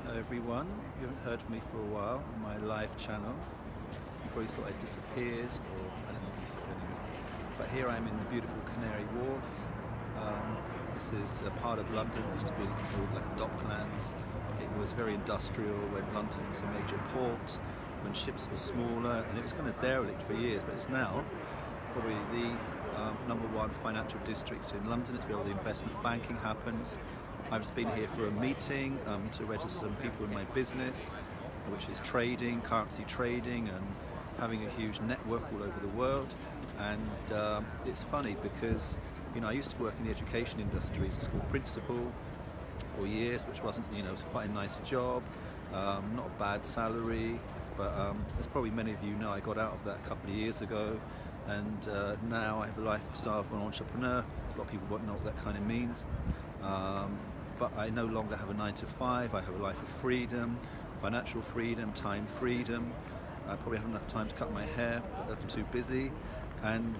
Hello everyone, you haven't heard from me for a while on my live channel. You probably thought I disappeared, or I don't know if you thought anyway. But here I am in the beautiful Canary Wharf. This is a part of London. It used to be called like Docklands. It was very industrial when London was a major port, when ships were smaller, and it was kind of derelict for years, but it's now probably the #1 financial district in London. It's where all the investment banking happens. I've just been here for a meeting to register some people in my business, which is trading, currency trading, and having a huge network all over the world. And it's funny because, you know, I used to work in the education industry as a school principal for years, which wasn't, you know, it was quite a nice job, not a bad salary, but as probably many of you know, I got out of that a couple of years ago, and now I have a lifestyle of an entrepreneur. A lot of people won't know what that kind of means. But I no longer have a 9 to 5, I have a life of freedom, financial freedom, time freedom. I probably have enough time to cut my hair, but I'm too busy. And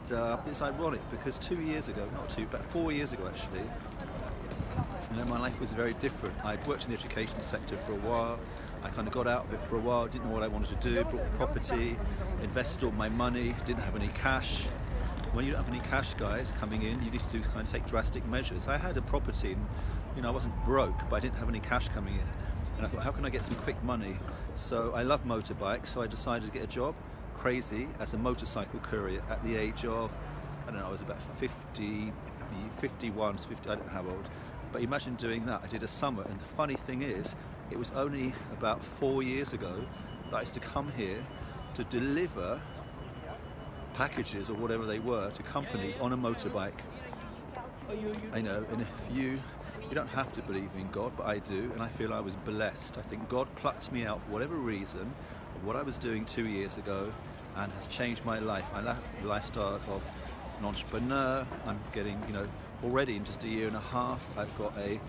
it's ironic because 2 years ago, not two, but 4 years ago actually, you know, my life was very different. I'd worked in the education sector for a while. I kind of got out of it for a while, didn't know what I wanted to do, bought property, invested all my money, didn't have any cash. When you don't have any cash, guys, coming in, you need to kind of take drastic measures. I had a property, and, you know, I wasn't broke, but I didn't have any cash coming in. And I thought, how can I get some quick money? So I love motorbikes, so I decided to get a job, crazy, as a motorcycle courier at the age of, I don't know, I was about 50, 51, 50, I don't know how old. But imagine doing that. I did a summer, and the funny thing is, it was only about 4 years ago that I used to come here to deliver packages or whatever they were to companies on a motorbike. I know, and if you don't have to believe in God, but I do, and I feel I was blessed. I think God plucked me out for whatever reason of what I was doing 2 years ago and has changed my life. I left the lifestyle of an entrepreneur. I'm getting, you know, already in just a year and a half, I've got a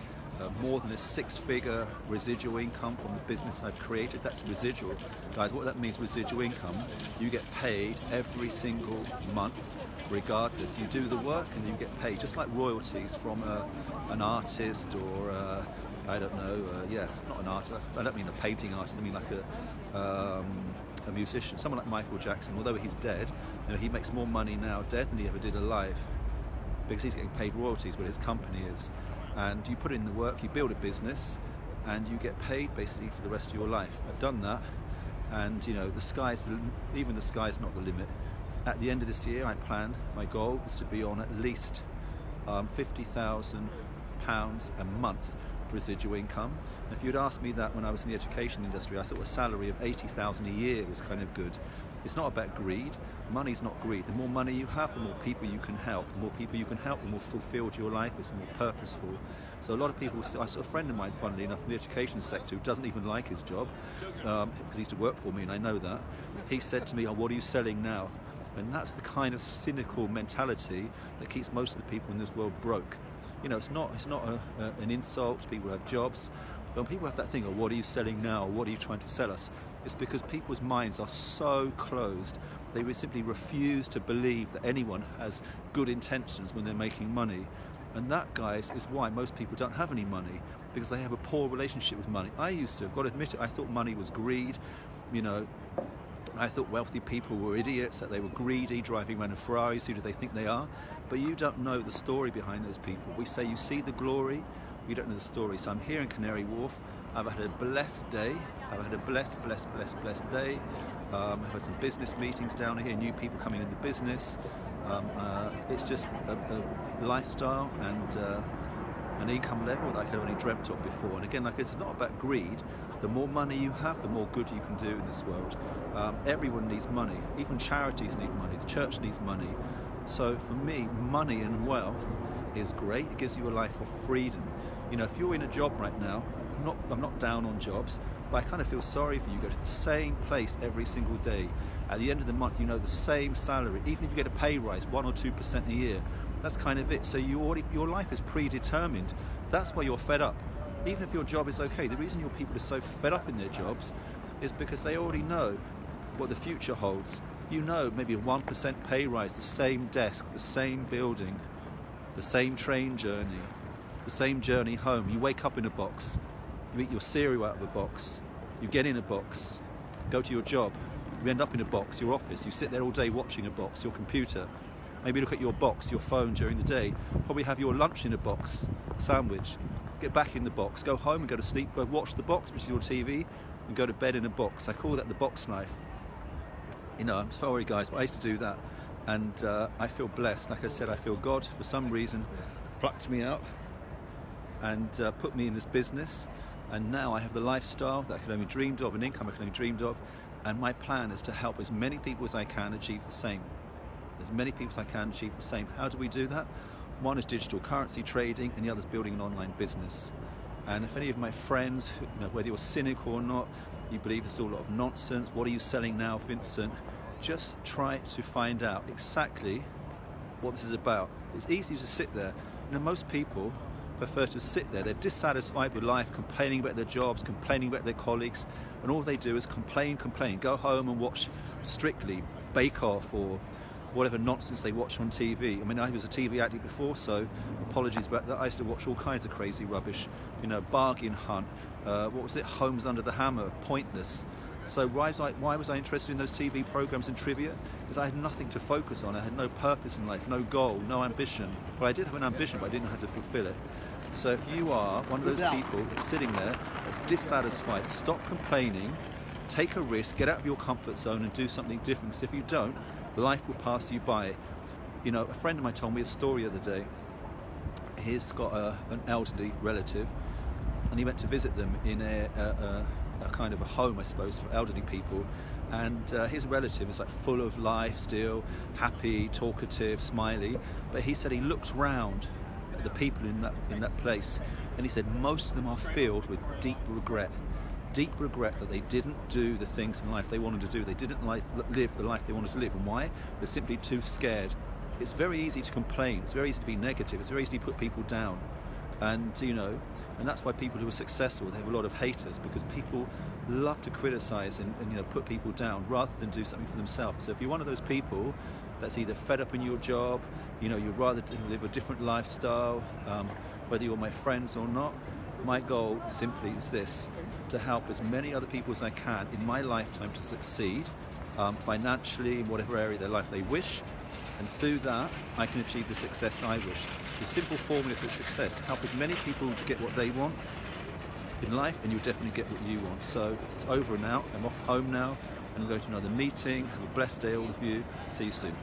more than a 6-figure residual income from the business I've created. That's residual. Guys, what that means, residual income, you get paid every single month, regardless. You do the work and you get paid, just like royalties from an artist or, I don't know, not an artist, I don't mean a painting artist, I mean like a musician, someone like Michael Jackson. Although he's dead, you know, he makes more money now dead than he ever did alive, because he's getting paid royalties where his company is. And you put in the work, you build a business, and you get paid basically for the rest of your life. I've done that, and you know, even the sky's not the limit. At the end of this year, my goal is to be on at least £50,000 a month residual income. And if you'd asked me that when I was in the education industry, I thought a salary of £80,000 a year was kind of good. It's not about greed. Money's not greed. The more money you have, the more people you can help. The more people you can help, the more fulfilled your life is, the more purposeful. So a lot of people, I saw a friend of mine, funnily enough, in the education sector who doesn't even like his job, because he used to work for me, and I know that. He said to me, "Oh, what are you selling now?" And that's the kind of cynical mentality that keeps most of the people in this world broke. You know, it's not an insult to people who have jobs. But when people have that thing, "Oh, what are you selling now? What are you trying to sell us?" It's because people's minds are so closed. They simply refuse to believe that anyone has good intentions when they're making money. And that, guys, is why most people don't have any money, because they have a poor relationship with money. I used to, I've got to admit it, I thought money was greed. You know, I thought wealthy people were idiots, that they were greedy, driving around in Ferraris. Who do they think they are? But you don't know the story behind those people. We say you see the glory, you don't know the story. So I'm here in Canary Wharf. I've had a blessed day. I've had a blessed day. I've had some business meetings down here, new people coming into business. It's just a lifestyle and an income level that I could only dreamt of before. And again, like it's not about greed. The more money you have, the more good you can do in this world. Everyone needs money. Even charities need money. The church needs money. So for me, money and wealth is great. It gives you a life of freedom. You know, if you're in a job right now, I'm not down on jobs, but I kind of feel sorry for you. You go to the same place every single day. At the end of the month, you know the same salary. Even if you get a pay rise, 1 or 2% a year, that's kind of it. So your life is predetermined. That's why you're fed up. Even if your job is okay, the reason your people are so fed up in their jobs is because they already know what the future holds. You know, maybe a 1% pay rise, the same desk, the same building, the same train journey, the same journey home. You wake up in a box. You eat your cereal out of a box. You get in a box, go to your job. You end up in a box, your office. You sit there all day watching a box, your computer. Maybe look at your box, your phone during the day. Probably have your lunch in a box, sandwich. Get back in the box, go home and go to sleep, go watch the box, which is your TV, and go to bed in a box. I call that the box life. You know, I'm sorry guys, but I used to do that. And I feel blessed. Like I said, I feel God, for some reason, plucked me out and put me in this business. And now I have the lifestyle that I could only dreamed of, an income I could only dreamed of. And my plan is to help as many people as I can achieve the same. As many people as I can achieve the same. How do we do that? One is digital currency trading, and the other is building an online business. And if any of my friends, you know, whether you're cynical or not, you believe it's all a lot of nonsense, what are you selling now, Vincent? Just try to find out exactly what this is about. It's easy to sit there. You know, most people prefer to sit there. They're dissatisfied with life, complaining about their jobs, complaining about their colleagues, and all they do is complain. Go home and watch Strictly, Bake Off, or whatever nonsense they watch on TV. I mean, I was a TV addict before, so apologies about that. I used to watch all kinds of crazy rubbish. You know, Bargain Hunt, what was it, Homes Under the Hammer, pointless. So why was I interested in those TV programs and trivia? Because I had nothing to focus on. I had no purpose in life, no goal, no ambition. Well, I did have an ambition, but I didn't know how to fulfill it. So if you are one of those people that's sitting there, that's dissatisfied, stop complaining, take a risk, get out of your comfort zone and do something different. Because if you don't, life will pass you by. You know, a friend of mine told me a story the other day. He's got an elderly relative, and he went to visit them in a kind of a home, I suppose, for elderly people. And his relative is like full of life still, happy, talkative, smiley. But he said he looked round at the people in that place, and he said most of them are filled with deep regret that they didn't do the things in life they wanted to do. They didn't live the life they wanted to live. And why? They're simply too scared. It's very easy to complain. It's very easy to be negative. It's very easy to put people down. And you know, and that's why people who are successful, they have a lot of haters, because people love to criticize and you know, put people down rather than do something for themselves. So if you're one of those people that's either fed up in your job, you know, you'd rather live a different lifestyle, whether you're my friends or not, my goal simply is this: to help as many other people as I can in my lifetime to succeed financially in whatever area of their life they wish, and through that I can achieve the success I wish. The simple formula for success: help as many people to get what they want in life, and you'll definitely get what you want. So it's over and out. I'm off home now and I'm going to another meeting. Have a blessed day, all of you. See you soon.